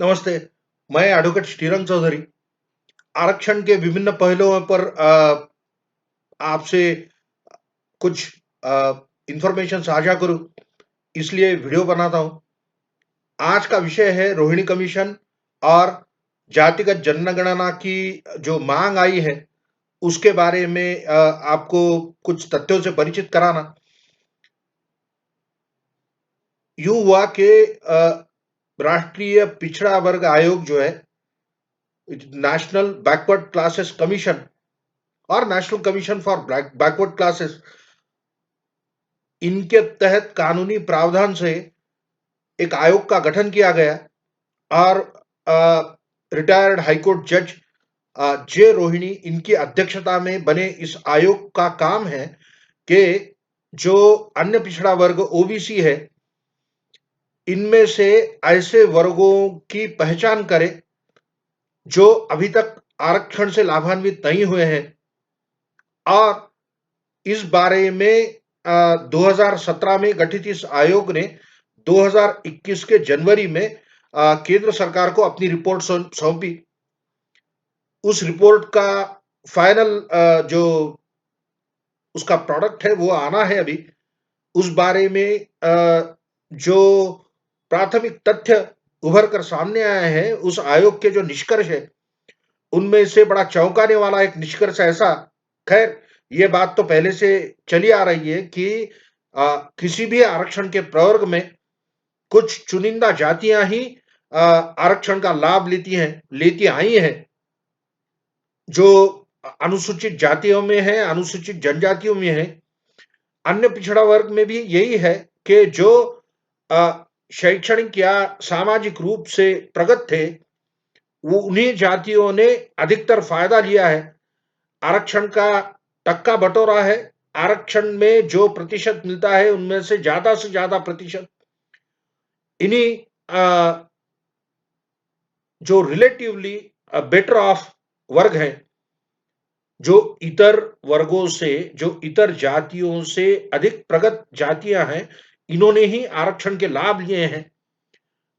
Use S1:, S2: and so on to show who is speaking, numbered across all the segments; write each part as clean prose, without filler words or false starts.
S1: नमस्ते, मैं एडवोकेट श्रीरंग चौधरी आरक्षण के विभिन्न पहलुओं पर आपसे कुछ इंफॉर्मेशन साझा करूं, इसलिए वीडियो बनाता हूं। आज का विषय है रोहिणी कमीशन और जातिगत जनगणना की जो मांग आई है, उसके बारे में आपको कुछ तथ्यों से परिचित कराना। यूं हुआ कि राष्ट्रीय पिछड़ा वर्ग आयोग जो है, नेशनल बैकवर्ड क्लासेस कमीशन और national commission for backward classes, इनके तहत कानूनी प्रावधान से एक आयोग का गठन किया गया और रिटायर्ड हाईकोर्ट जज जे रोहिणी इनकी अध्यक्षता में बने इस आयोग का काम है कि जो अन्य पिछड़ा वर्ग ओबीसी है, इनमें से ऐसे वर्गों की पहचान करे जो अभी तक आरक्षण से लाभान्वित नहीं हुए हैं और इस बारे में 2017 में गठित इस आयोग ने 2021 के जनवरी में केंद्र सरकार को अपनी रिपोर्ट सौंपी। उस रिपोर्ट का फाइनल जो उसका प्रोडक्ट है वो आना है अभी। उस बारे में जो प्राथमिक तथ्य उभर कर सामने आए हैं, उस आयोग के जो निष्कर्ष है, उनमें से बड़ा चौंकाने वाला एक निष्कर्ष ऐसा, खैर ये बात तो पहले से चली आ रही है कि किसी भी आरक्षण के प्रवर्ग में कुछ चुनिंदा जातियां ही आरक्षण का लाभ लेती आई हैं। जो अनुसूचित जातियों में है, अनुसूचित जनजातियों में है, अन्य पिछड़ा वर्ग में भी यही है कि जो शैक्षणिक या सामाजिक रूप से प्रगत थे, वो उन्हीं जातियों ने अधिकतर फायदा लिया है। आरक्षण का टक्का बटोरा है। आरक्षण में जो प्रतिशत मिलता है, उनमें से ज्यादा प्रतिशत इन्हीं जो रिलेटिवली बेटर ऑफ वर्ग है, जो इतर वर्गों से, जो इतर जातियों से अधिक प्रगत जातियां हैं, इन्होंने ही आरक्षण के लाभ लिए हैं।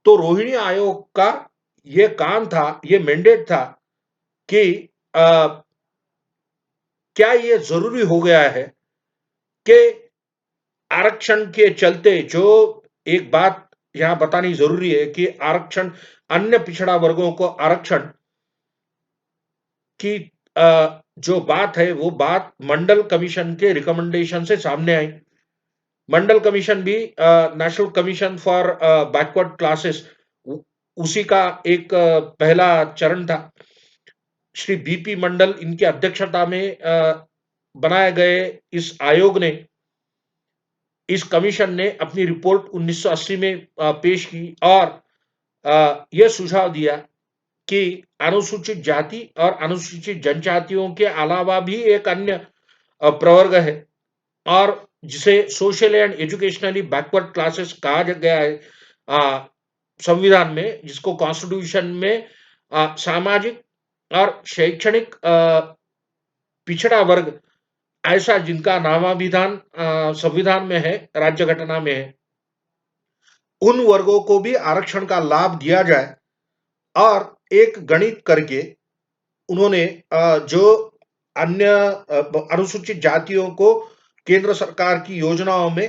S1: तो रोहिणी आयोग का ये काम था, ये मैंडेट था कि क्या ये जरूरी हो गया है कि आरक्षण के चलते, जो एक बात यहां बतानी जरूरी है कि आरक्षण, अन्य पिछड़ा वर्गों को आरक्षण की जो बात है, वो बात मंडल कमीशन के रिकमेंडेशन से सामने आई। मंडल कमीशन भी national commission for backward classes, उसी का एक पहला चरण था। श्री बीपी मंडल इनकी अध्यक्षता में बनाए गए इस आयोग ने, इस कमीशन ने अपनी रिपोर्ट 1980 में पेश की और यह सुझाव दिया कि अनुसूचित जाति और अनुसूचित जनजातियों के अलावा भी एक अन्य प्रवर्ग है और जिसे social and educationally backward classes कहा गया है संविधान में, जिसको कॉन्स्टिट्यूशन में सामाजिक और शैक्षणिक पिछड़ा वर्ग, ऐसा जिनका नामाभिधान संविधान में है, राज्य घटना में है, उन वर्गों को भी आरक्षण का लाभ दिया जाए। और एक गणित करके उन्होंने जो अन्य अनुसूचित जातियों को केंद्र सरकार की योजनाओं में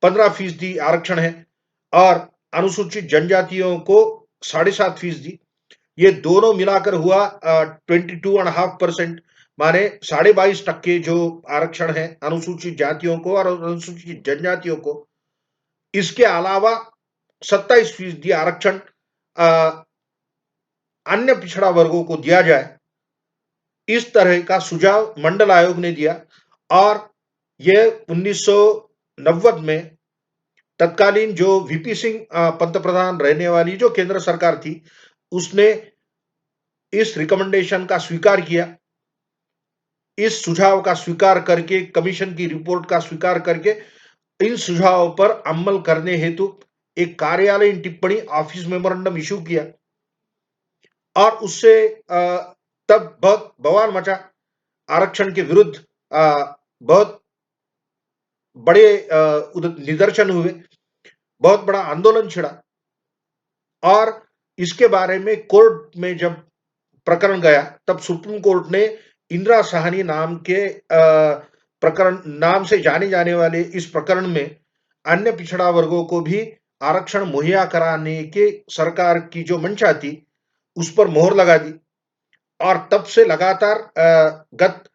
S1: 15% आरक्षण है और अनुसूचित जनजातियों को 7.5%, ये दोनों मिलाकर हुआ 22.5%, माने 22.5% जो आरक्षण है अनुसूचित जातियों को और अनुसूचित जनजातियों को। इसके अलावा 27% आरक्षण अन्य पिछड़ा वर्गों को दिया जाए, इस तरह का सुझाव मंडल आयोग ने दिया। और यह 1990 में तत्कालीन जो वीपी सिंह पंतप्रधान रहने वाली जो केंद्र सरकार थी, उसने इस रिकमेंडेशन का स्वीकार किया। इस सुझाव का स्वीकार करके, कमीशन की रिपोर्ट का स्वीकार करके, इन सुझावों पर अमल करने हेतु एक कार्यालयीन टिप्पणी ऑफिस मेमोरेंडम इशू किया और उससे तब बहुत बवाल मचा। आरक्षण के विरुद्ध बहुत बड़े निदर्शन हुए, बहुत बड़ा आंदोलन छिड़ा और इसके बारे में कोर्ट में जब प्रकरण गया तब सुप्रीम कोर्ट ने इंदिरा साहनी प्रकरण नाम से जाने जाने वाले इस प्रकरण में अन्य पिछड़ा वर्गों को भी आरक्षण मुहैया कराने के सरकार की जो मंशा थी उस पर मोहर लगा दी और तब से लगातार गत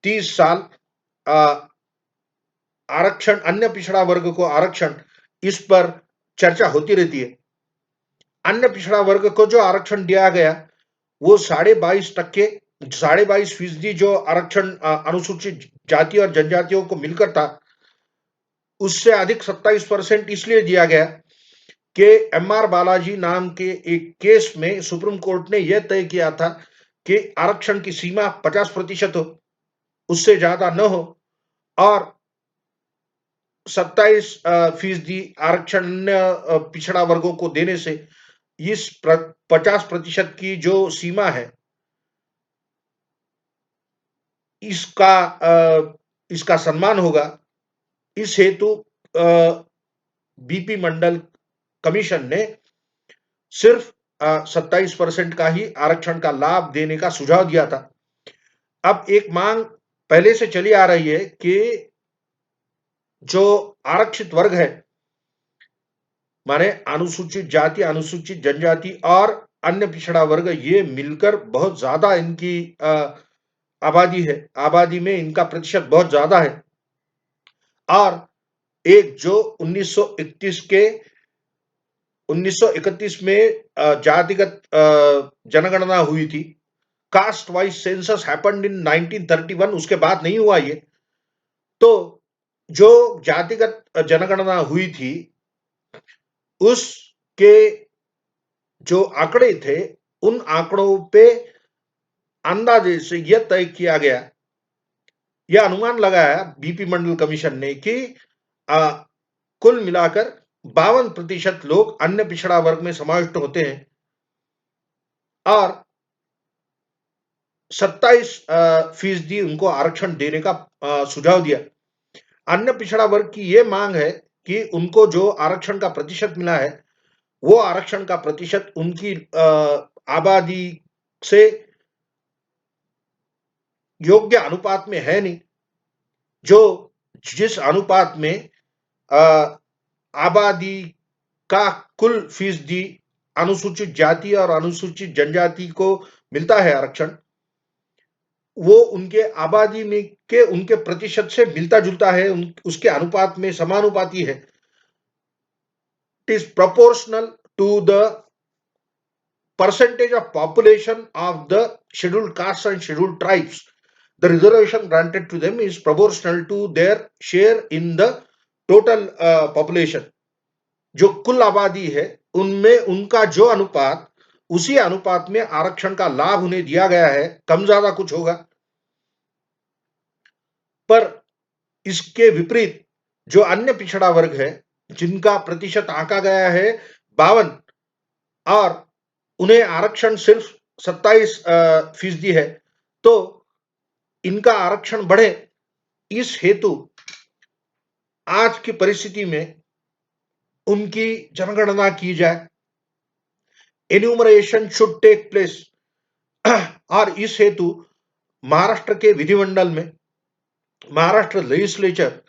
S1: 30 साल आरक्षण अन्य पिछड़ा वर्ग को आरक्षण इस पर चर्चा होती रहती है। अन्य पिछड़ा वर्ग को जो आरक्षण दिया गया वो 22.5% जो आरक्षण अनुसूचित जाति और जनजातियों को मिलकर था उससे अधिक 27% इसलिए दिया गया कि एमआर बालाजी नाम के एक केस में सुप्रीम कोर्ट ने यह तय किया था कि आरक्षण की सीमा 50% हो, उससे ज्यादा न हो और 27% आरक्षण पिछड़ा वर्गों को देने से इस 50% की जो सीमा है इसका सम्मान होगा। इस हेतु बीपी मंडल कमीशन ने सिर्फ 27% का ही आरक्षण का लाभ देने का सुझाव दिया था। अब एक मांग पहले से चली आ रही है कि जो आरक्षित वर्ग है माने अनुसूचित जाति, अनुसूचित जनजाति और अन्य पिछड़ा वर्ग, ये मिलकर बहुत ज्यादा इनकी आबादी है, आबादी में इनका प्रतिशत बहुत ज्यादा है और एक जो 1931 में जातिगत जनगणना हुई थी, caste wise census happened in 1931, उसके बाद नहीं हुआ ये। तो जो जातिगत जनगणना हुई थी उसके जो आंकड़े थे उन आंकड़ों पे अंदाजे से यह तय किया गया, यह अनुमान लगाया बीपी मंडल कमीशन ने कि कुल मिलाकर 52% लोग अन्य पिछड़ा वर्ग में समाविष्ट होते हैं और 27% उनको आरक्षण देने का सुझाव दिया। अन्य पिछड़ा वर्ग की यह मांग है कि उनको जो आरक्षण का प्रतिशत मिला है वो आरक्षण का प्रतिशत उनकी आबादी से योग्य अनुपात में है नहीं, जो जिस अनुपात में आबादी का कुल फीसदी अनुसूचित जाति और अनुसूचित जनजाति को मिलता है आरक्षण, वो उनके आबादी में के उनके प्रतिशत से मिलता जुलता है, उसके अनुपात में समानुपाती है। It is proportional to the percentage of population of the scheduled castes and scheduled tribes. The reservation granted to them is proportional to their share in the total population. जो कुल आबादी है उनमें उनका जो अनुपात, उसी अनुपात में आरक्षण का लाभ उन्हें दिया गया है, कम ज्यादा कुछ होगा। पर इसके विपरीत जो अन्य पिछड़ा वर्ग है जिनका प्रतिशत आंका गया है 52 और उन्हें आरक्षण सिर्फ 27% है, तो इनका आरक्षण बढ़े, इस हेतु आज की परिस्थिति में उनकी जनगणना की जाए, एन्यूमरेशन शुड टेक प्लेस। और इस हेतु महाराष्ट्र के विधिमंडल में, महाराष्ट्र लेजिस्लेचर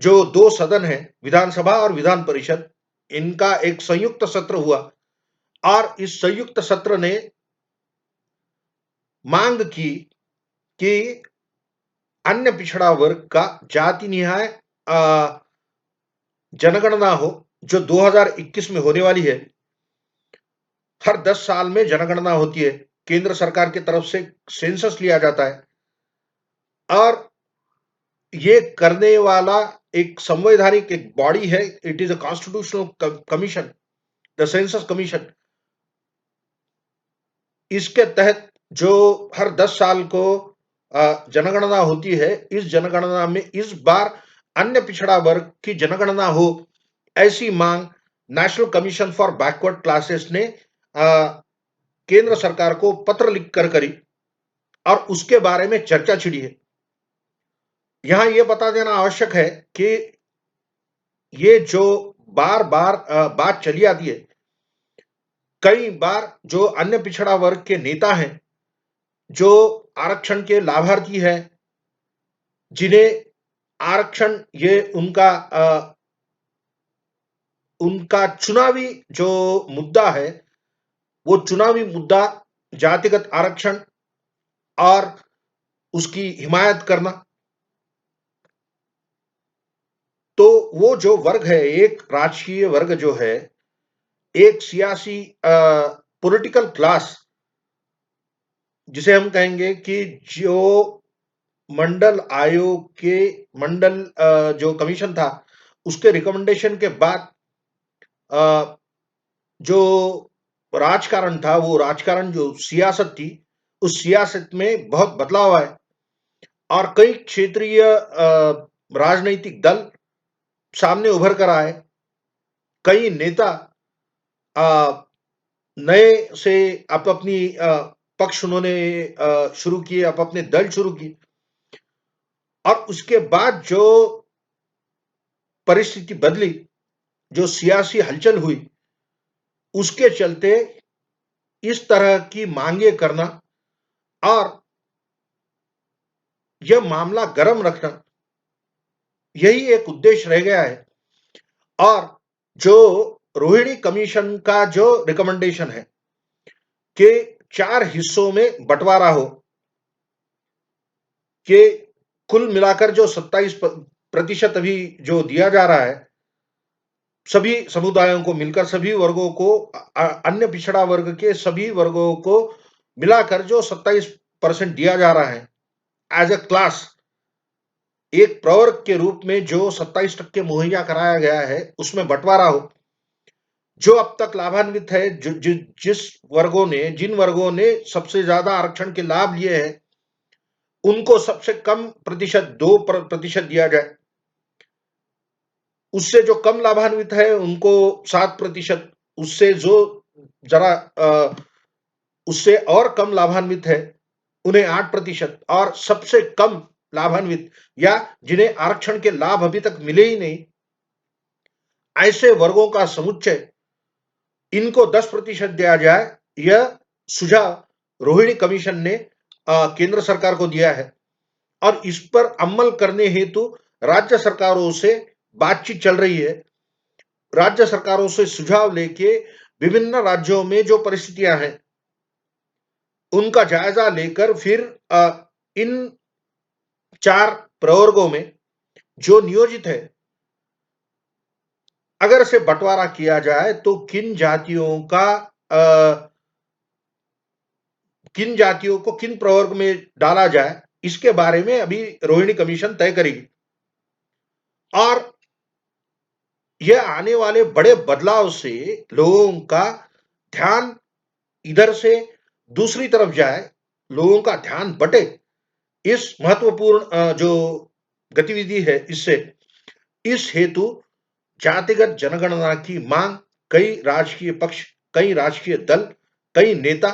S1: जो 2 सदन है, विधानसभा और विधान परिषद, इनका एक संयुक्त सत्र हुआ और इस संयुक्त सत्र ने मांग की कि अन्य पिछड़ा वर्ग का जाति निहाय जनगणना हो, जो 2021 में होने वाली है। हर 10 साल में जनगणना होती है, केंद्र सरकार की तरफ से सेंसस लिया जाता है और ये करने वाला एक संवैधानिक एक बॉडी है। It is a constitutional commission, the census commission. इसके तहत जो हर 10 साल को जनगणना होती है, इस जनगणना में इस बार अन्य पिछड़ा वर्ग की जनगणना हो, ऐसी मांग national commission for backward classes ने केंद्र सरकार को पत्र लिखकर करी और उसके बारे में चर्चा छिड़ी है। यहां यह बता देना आवश्यक है कि ये जो बार बार बात चली आती है कई बार जो अन्य पिछड़ा वर्ग के नेता हैं, जो आरक्षण के लाभार्थी हैं, जिन्हें आरक्षण ये उनका चुनावी जो मुद्दा है, वो चुनावी मुद्दा जातिगत आरक्षण और उसकी हिमायत करना। तो वो जो वर्ग है, एक राजकीय वर्ग जो है, एक सियासी पॉलिटिकल क्लास, जिसे हम कहेंगे कि जो मंडल आयोग के जो कमीशन था, उसके रिकमेंडेशन के बाद जो राजकारण था, वो राजकारण जो सियासत थी, उस सियासत में बहुत बदलाव आए और कई क्षेत्रीय राजनीतिक दल सामने उभर कर आए। कई नेता नए से अपनी पक्ष उन्होंने शुरू किए, अपने दल शुरू किए और उसके बाद जो परिस्थिति बदली, जो सियासी हलचल हुई, उसके चलते इस तरह की मांगे करना और यह मामला गर्म रखना, यही एक उद्देश्य रह गया है। और जो रोहिणी कमीशन का जो रिकमेंडेशन है कि 4 हिस्सों में बंटवारा हो, कि कुल मिलाकर जो 27% अभी जो दिया जा रहा है, सभी समुदायों को मिलकर, सभी वर्गों को, अन्य पिछड़ा वर्ग के सभी वर्गों को मिलाकर जो 27% दिया जा रहा है एज अ क्लास, एक प्रवर्ग के रूप में जो 27% मुहैया कराया गया है, उसमें बंटवारा हो। जो अब तक लाभान्वित है, जिन वर्गों ने सबसे ज्यादा आरक्षण के लाभ लिए हैं, उनको सबसे कम प्रतिशत 2% दिया जाए। उससे जो कम लाभान्वित है उनको 7%, उससे जो जरा उससे और कम लाभान्वित है उन्हें 8%, और सबसे कम लाभान्वित या जिन्हें आरक्षण के लाभ अभी तक मिले ही नहीं, ऐसे वर्गों का समुच्चय, इनको 10% दिया जाए। यह सुझाव रोहिणी कमीशन ने केंद्र सरकार को दिया है और इस पर अमल करने हेतु राज्य सरकारों से बातचीत चल रही है। राज्य सरकारों से सुझाव लेके विभिन्न राज्यों में जो परिस्थितियां हैं, उनका जायजा लेकर फिर इन 4 प्रवर्गों में जो नियोजित है, अगर से बंटवारा किया जाए तो किन जातियों को किन प्रवर्ग में डाला जाए, इसके बारे में अभी रोहिणी कमीशन तय करेगी। और यह आने वाले बड़े बदलाव से लोगों का ध्यान इधर से दूसरी तरफ जाए, लोगों का ध्यान बटे इस महत्वपूर्ण जो गतिविधि है, इससे इस हेतु जातिगत जनगणना की मांग कई राजकीय पक्ष, कई राजकीय दल, कई नेता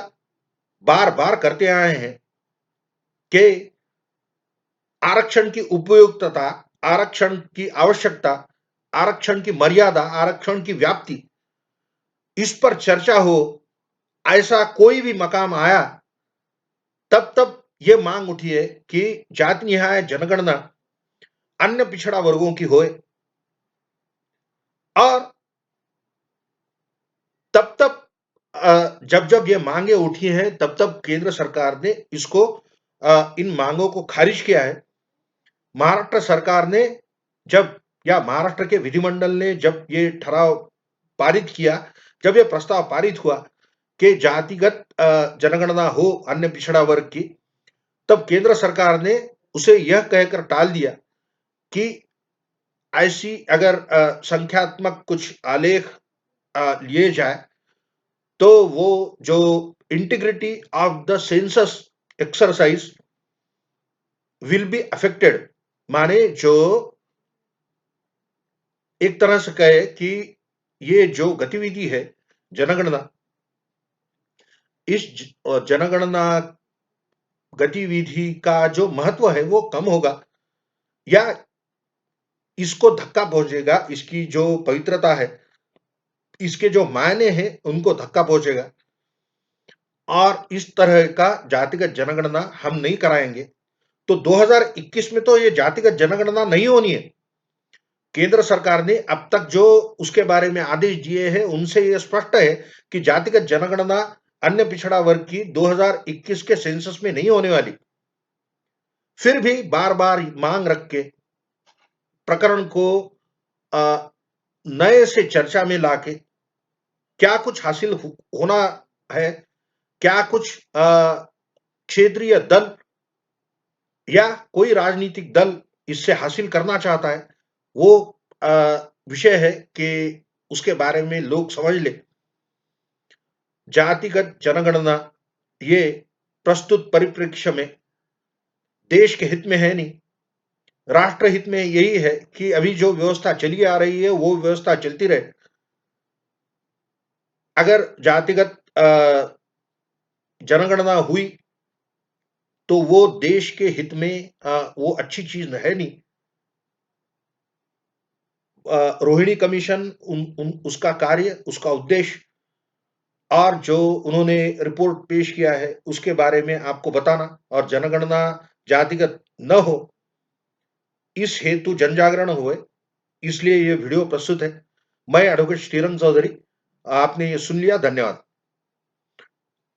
S1: बार बार करते आए हैं कि आरक्षण की उपयुक्तता, आरक्षण की आवश्यकता, आरक्षण की मर्यादा, आरक्षण की व्याप्ति, इस पर चर्चा हो। ऐसा कोई भी मकाम आया, तब तब ये मांग उठी है कि जाति निहाय जनगणना अन्य पिछड़ा वर्गों की होए। और तब तब जब जब ये मांगे उठी हैं, तब तब केंद्र सरकार ने इसको इन मांगों को खारिज किया है। महाराष्ट्र सरकार ने जब, या महाराष्ट्र के विधिमंडल ने जब ये ठराव पारित किया, जब ये प्रस्ताव पारित हुआ कि जातिगत जनगणना हो अन्य पिछड़ा वर्ग की, तब केंद्र सरकार ने उसे यह कहकर टाल दिया कि ऐसी अगर संख्यात्मक कुछ आलेख लिए जाए, तो वो जो integrity of the census exercise will be affected, माने जो एक तरह से कहे कि ये जो गतिविधि है जनगणना, इस जनगणना गतिविधि का जो महत्व है वो कम होगा, या इसको धक्का पहुंचेगा, इसकी जो पवित्रता है इसके जो मायने हैं उनको धक्का पहुंचेगा। और इस तरह का जातिगत जनगणना हम नहीं कराएंगे तो 2021 में तो ये जातिगत जनगणना नहीं होनी है। केंद्र सरकार ने अब तक जो उसके बारे में आदेश दिए हैं उनसे ये स्पष्ट है कि जातिगत जनगणना अन्य पिछड़ा वर्ग की 2021 के सेंसस में नहीं होने वाली। फिर भी बार बार मांग रख के प्रकरण को नए से चर्चा में लाके क्या कुछ हासिल होना है, क्या कुछ क्षेत्रीय दल या कोई राजनीतिक दल इससे हासिल करना चाहता है, वो विषय है कि उसके बारे में लोग समझ ले। जातिगत जनगणना ये प्रस्तुत परिप्रेक्ष्य में देश के हित में है नहीं, राष्ट्र हित में यही है कि अभी जो व्यवस्था चली आ रही है वो व्यवस्था चलती रहे। अगर जातिगत जनगणना हुई तो वो देश के हित में वो अच्छी चीज है नहीं। रोहिणी कमीशन उसका कार्य, उसका उद्देश्य और जो उन्होंने रिपोर्ट पेश किया है उसके बारे में आपको बताना और जनगणना जातिगत न हो इस हेतु जनजागरण हुए, इसलिए ये वीडियो प्रस्तुत है। मैं एडवोकेट श्रीरंग चौधरी, आपने ये सुन लिया, धन्यवाद।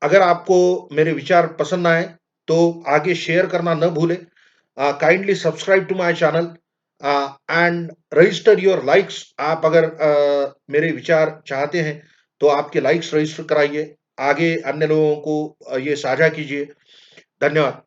S1: अगर आपको मेरे विचार पसंद आए तो आगे शेयर करना न भूले। Kindly subscribe to my channel and register your likes. आप अगर मेरे विचार चाहते हैं तो आपके लाइक्स रजिस्टर कराइए, आगे अन्य लोगों को ये साझा कीजिए। धन्यवाद।